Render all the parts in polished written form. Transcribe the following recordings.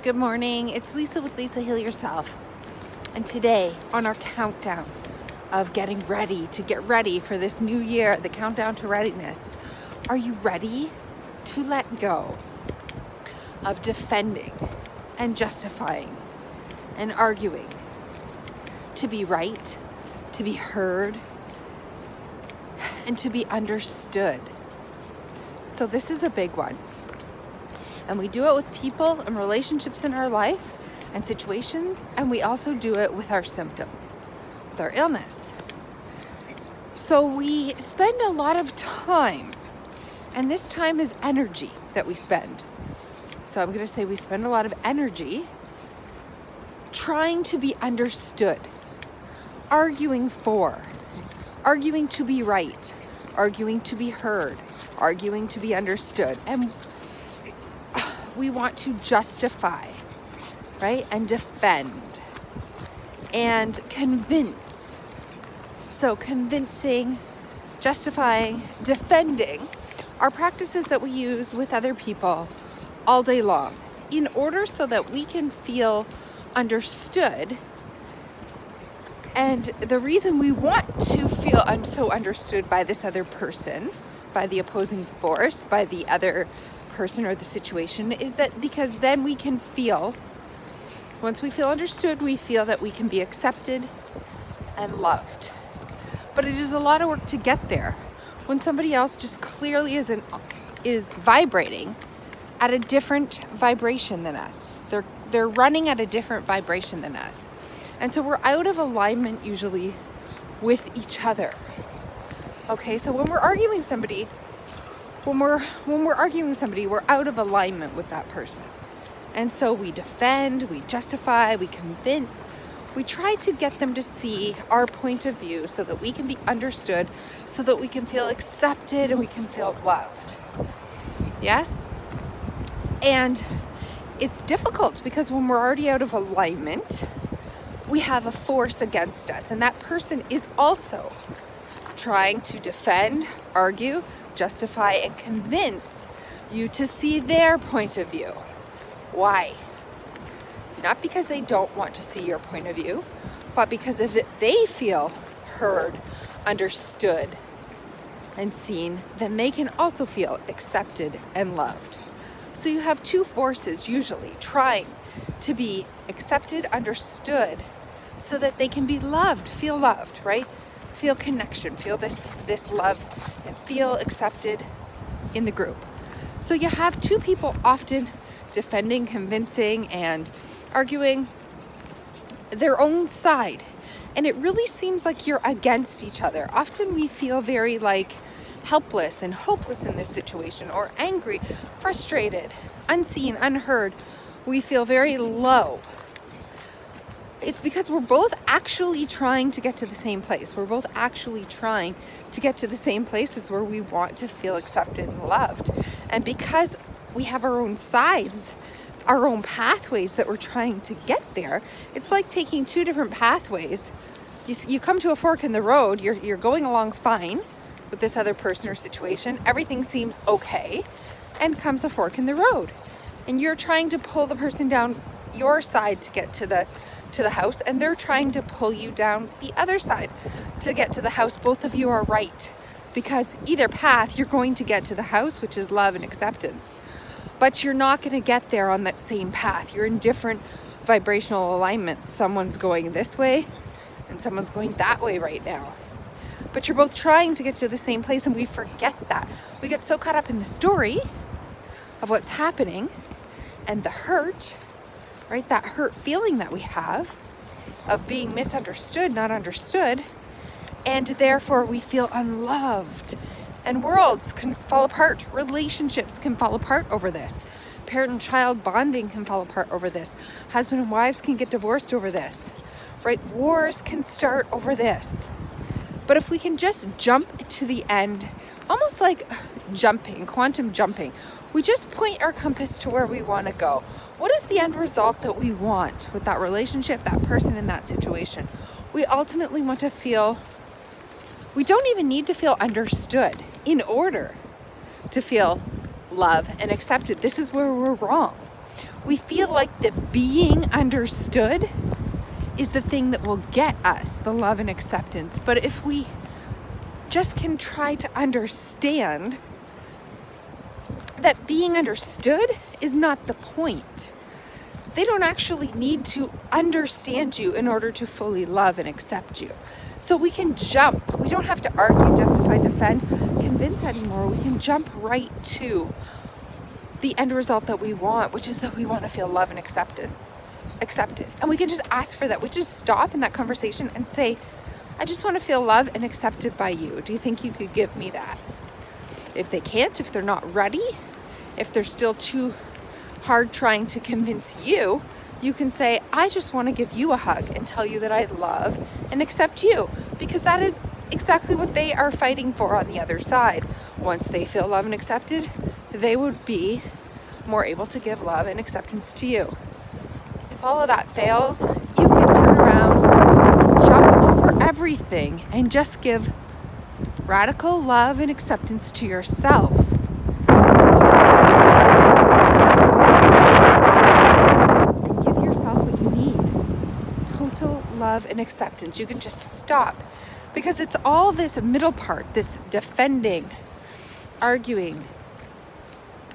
Good morning, it's Lisa with Lisa Heal Yourself. And today, on our countdown of getting ready to get ready for this new year, the countdown to readiness, are you ready to let go of defending and justifying and arguing, to be right, to be heard, and to be understood? So this is a big one. And we do it with people and relationships in our life and situations, and we also do it with our symptoms, with our illness. So we spend a lot of time, and this time is energy that we spend. So I'm going to say we spend a lot of energy trying to be understood, arguing to be right, arguing to be heard, arguing to be understood. And we want to justify, right? And defend and convince. So convincing, justifying, defending are practices that we use with other people all day long in order so that we can feel understood. And the reason we want to feel so understood by this other person, by the opposing force, by the other person or the situation, is that because then we can feel, once we feel understood, we feel that we can be accepted and loved. But it is a lot of work to get there when somebody else just clearly is vibrating at a different vibration than us. They're running at a different vibration than us. And so we're out of alignment usually with each other. Okay, so when we're arguing somebody, we're out of alignment with that person. And so we defend, we justify, we convince, we try to get them to see our point of view so that we can be understood, so that we can feel accepted and we can feel loved. Yes? And it's difficult because when we're already out of alignment, we have a force against us, and that person is also trying to defend, argue, justify, and convince you to see their point of view. Why? Not because they don't want to see your point of view, but because if they feel heard, understood, and seen, then they can also feel accepted and loved. So you have two forces usually trying to be accepted, understood, so that they can be loved, right? Feel connection, feel this love, and feel accepted in the group. So you have two people often defending, convincing, and arguing their own side. And it really seems like you're against each other. Often we feel very helpless and hopeless in this situation, or angry, frustrated, unseen, unheard. We feel very low. It's because we're both actually trying to get to the same place. We're both actually trying to get to the same places where we want to feel accepted and loved. And because we have our own sides, our own pathways that we're trying to get there, it's like taking two different pathways. You come to a fork in the road, you're going along fine with this other person or situation. Everything seems okay, and comes a fork in the road. And you're trying to pull the person down your side to get to the house, and they're trying to pull you down the other side to get to the house. Both of you are right, because either path you're going to get to the house, which is love and acceptance, but you're not going to get there on that same path. You're in different vibrational alignments. Someone's going this way and someone's going that way right now, but you're both trying to get to the same place, and we forget that. We get so caught up in the story of what's happening and the hurt, right? That hurt feeling that we have of being misunderstood, not understood, and therefore we feel unloved. And worlds can fall apart. Relationships can fall apart over this. Parent and child bonding can fall apart over this. Husband and wives can get divorced over this, right? Wars can start over this. But if we can just jump to the end, almost like jumping, quantum jumping, we just point our compass to where we want to go. What is the end result that we want with that relationship, that person, in that situation? We ultimately want to feel, we don't even need to feel understood in order to feel love and accepted. This is where we're wrong. We feel like the being understood is the thing that will get us the love and acceptance. But if we just can try to understand that being understood is not the point. They don't actually need to understand you in order to fully love and accept you. So we can jump. We don't have to argue, justify, defend, convince anymore. We can jump right to the end result that we want, which is that we want to feel loved and accepted. And we can just ask for that. We just stop in that conversation and say, I just want to feel loved and accepted by you. Do you think you could give me that? If they can't, if they're not ready, if they're still too hard trying to convince you, you can say, I just want to give you a hug and tell you that I love and accept you, because that is exactly what they are fighting for on the other side. Once they feel loved and accepted, they would be more able to give love and acceptance to you. If all of that fails, you can turn around, jump over everything, and just give radical love and acceptance to yourself. And give yourself what you need. Total love and acceptance. You can just stop, because it's all this middle part, this defending, arguing,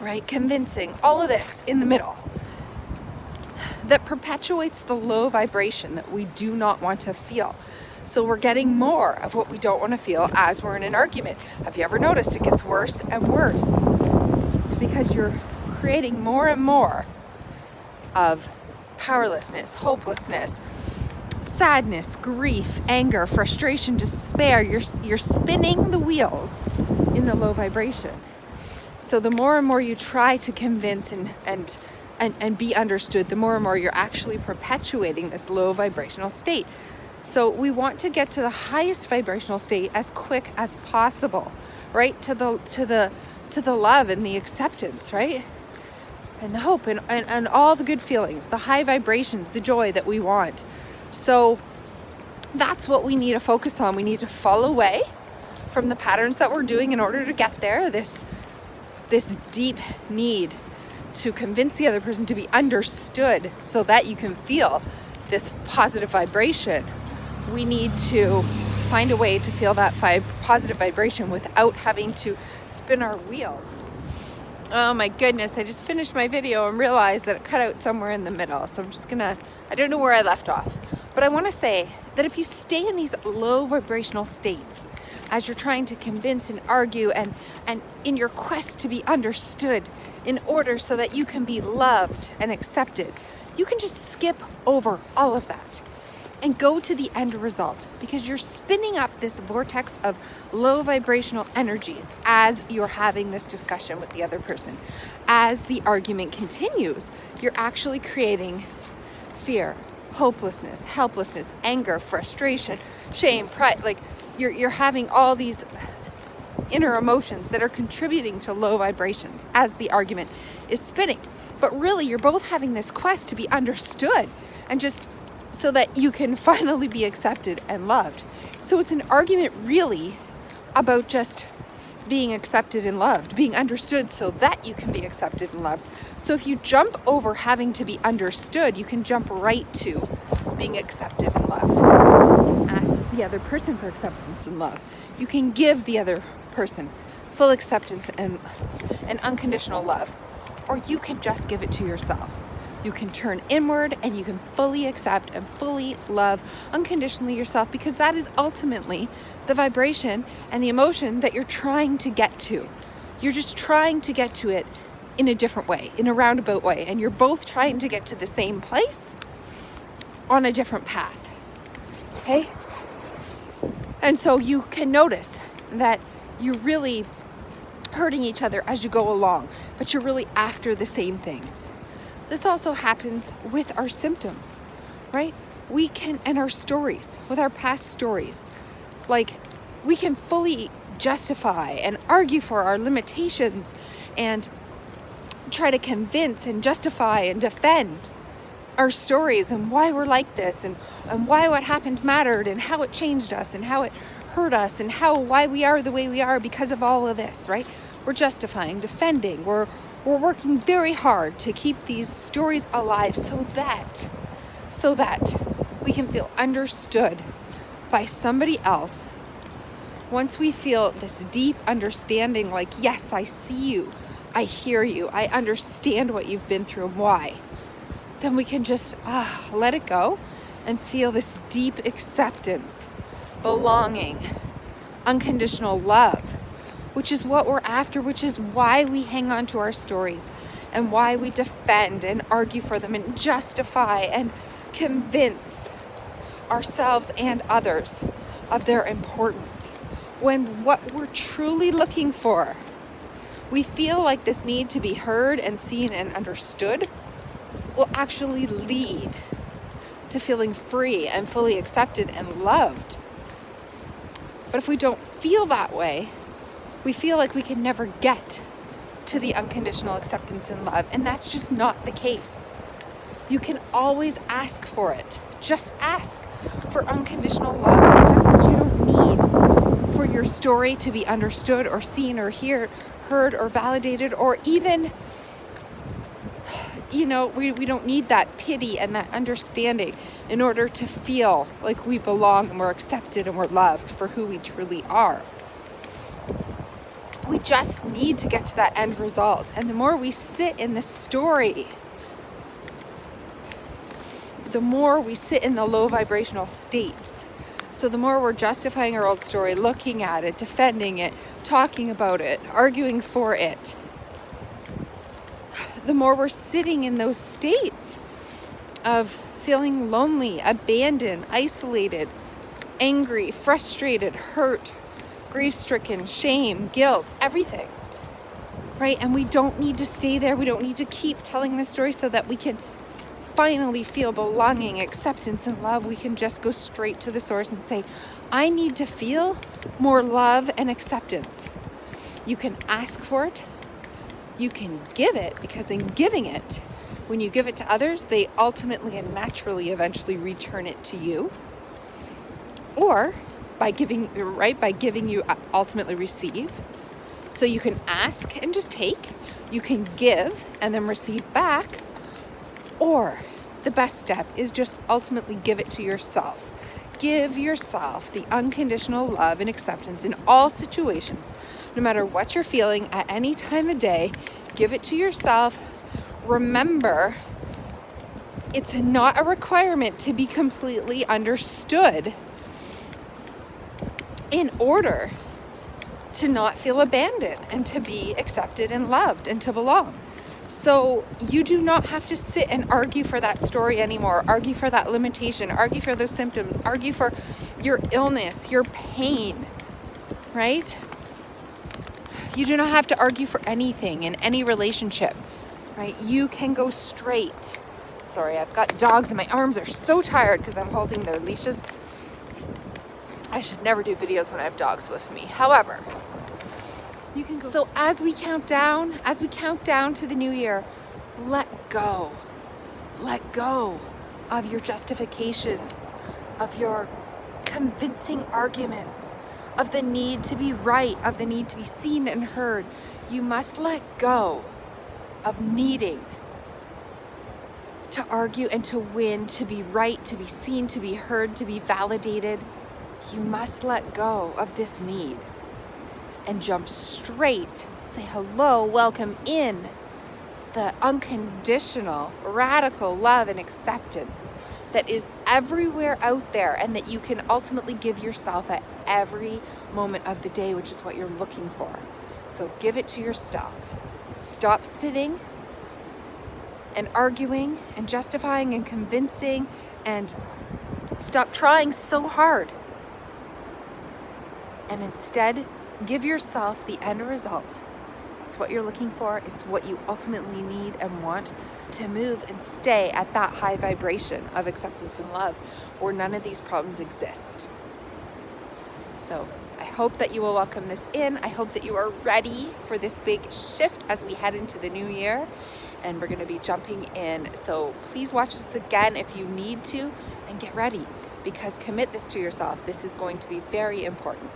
right? Convincing, all of this in the middle that perpetuates the low vibration that we do not want to feel. So we're getting more of what we don't want to feel as we're in an argument. Have you ever noticed it gets worse and worse? Because you're creating more and more of powerlessness, hopelessness, sadness, grief, anger, frustration, despair. You're spinning the wheels in the low vibration. So the more and more you try to convince and be understood, the more and more you're actually perpetuating this low vibrational state. So we want to get to the highest vibrational state as quick as possible, right? To the love and the acceptance, right? And the hope and all the good feelings, the high vibrations, the joy that we want. So that's what we need to focus on. We need to fall away from the patterns that we're doing in order to get there. This deep need to convince the other person to be understood so that you can feel this positive vibration. We need to find a way to feel that positive vibration without having to spin our wheels. Oh my goodness, I just finished my video and realized that it cut out somewhere in the middle. So I don't know where I left off. But I want to say that if you stay in these low vibrational states as you're trying to convince and argue and in your quest to be understood in order so that you can be loved and accepted, you can just skip over all of that and go to the end result, because you're spinning up this vortex of low vibrational energies as you're having this discussion with the other person. As the argument continues, you're actually creating fear, hopelessness, helplessness, anger, frustration, shame, pride. Like you're having all these inner emotions that are contributing to low vibrations as the argument is spinning. But really, you're both having this quest to be understood and just so that you can finally be accepted and loved. So it's an argument really about just being accepted and loved, being understood so that you can be accepted and loved. So if you jump over having to be understood, you can jump right to being accepted and loved. Ask the other person for acceptance and love. You can give the other person full acceptance and unconditional love, or you can just give it to yourself. You can turn inward and you can fully accept and fully love unconditionally yourself, because that is ultimately the vibration and the emotion that you're trying to get to. You're just trying to get to it in a different way, in a roundabout way, and you're both trying to get to the same place on a different path. Okay? And so you can notice that you're really hurting each other as you go along, but you're really after the same things. This also happens with our symptoms, right? We can, and our stories, with our past stories, like we can fully justify and argue for our limitations and try to convince and justify and defend our stories and why we're like this and why what happened mattered and how it changed us and how it hurt us and why we are the way we are because of all of this, right? We're justifying, defending, we're We're working very hard to keep these stories alive so that we can feel understood by somebody else. Once we feel this deep understanding, like, yes, I see you, I hear you, I understand what you've been through and why, then we can just let it go and feel this deep acceptance, belonging, unconditional love, which is what we're after, which is why we hang on to our stories and why we defend and argue for them and justify and convince ourselves and others of their importance. When what we're truly looking for, we feel like this need to be heard and seen and understood, will actually lead to feeling free and fully accepted and loved. But if we don't feel that way, we feel like we can never get to the unconditional acceptance and love, and that's just not the case. You can always ask for it. Just ask for unconditional love and acceptance. You don't need for your story to be understood or seen or heard or validated, or even, we don't need that pity and that understanding in order to feel like we belong and we're accepted and we're loved for who we truly are. We just need to get to that end result. And the more we sit in the story, the more we sit in the low vibrational states. So the more we're justifying our old story, looking at it, defending it, talking about it, arguing for it, the more we're sitting in those states of feeling lonely, abandoned, isolated, angry, frustrated, hurt, grief-stricken, shame, guilt, everything, right? And we don't need to stay there. We don't need to keep telling this story so that we can finally feel belonging, acceptance, and love. We can just go straight to the source and say, I need to feel more love and acceptance. You can ask for it. You can give it, because in giving it, when you give it to others, they ultimately and naturally eventually return it to you. Or by giving, you ultimately receive. So you can ask and just take. You can give and then receive back. Or the best step is just ultimately give it to yourself. Give yourself the unconditional love and acceptance in all situations, no matter what you're feeling at any time of day. Give it to yourself. Remember, it's not a requirement to be completely understood in order to not feel abandoned and to be accepted and loved and to belong. So you do not have to sit and argue for that story anymore, argue for that limitation, argue for those symptoms, argue for your illness, your pain, right? You do not have to argue for anything in any relationship, right? You can go straight. Sorry, I've got dogs and my arms are so tired because I'm holding their leashes. I should never do videos when I have dogs with me. However, you can go. So as we count down to the new year, let go of your justifications, of your convincing arguments, of the need to be right, of the need to be seen and heard. You must let go of needing to argue and to win, to be right, to be seen, to be heard, to be validated. You must let go of this need and jump straight, say hello, welcome in the unconditional, radical love and acceptance that is everywhere out there and that you can ultimately give yourself at every moment of the day, which is what you're looking for. So give it to yourself. Stop sitting and arguing and justifying and convincing, and stop trying so hard. And instead, give yourself the end result. It's what you're looking for. It's what you ultimately need and want to move and stay at that high vibration of acceptance and love where none of these problems exist. So I hope that you will welcome this in. I hope that you are ready for this big shift as we head into the new year. And we're going to be jumping in. So please watch this again if you need to, and get ready, because commit this to yourself. This is going to be very important.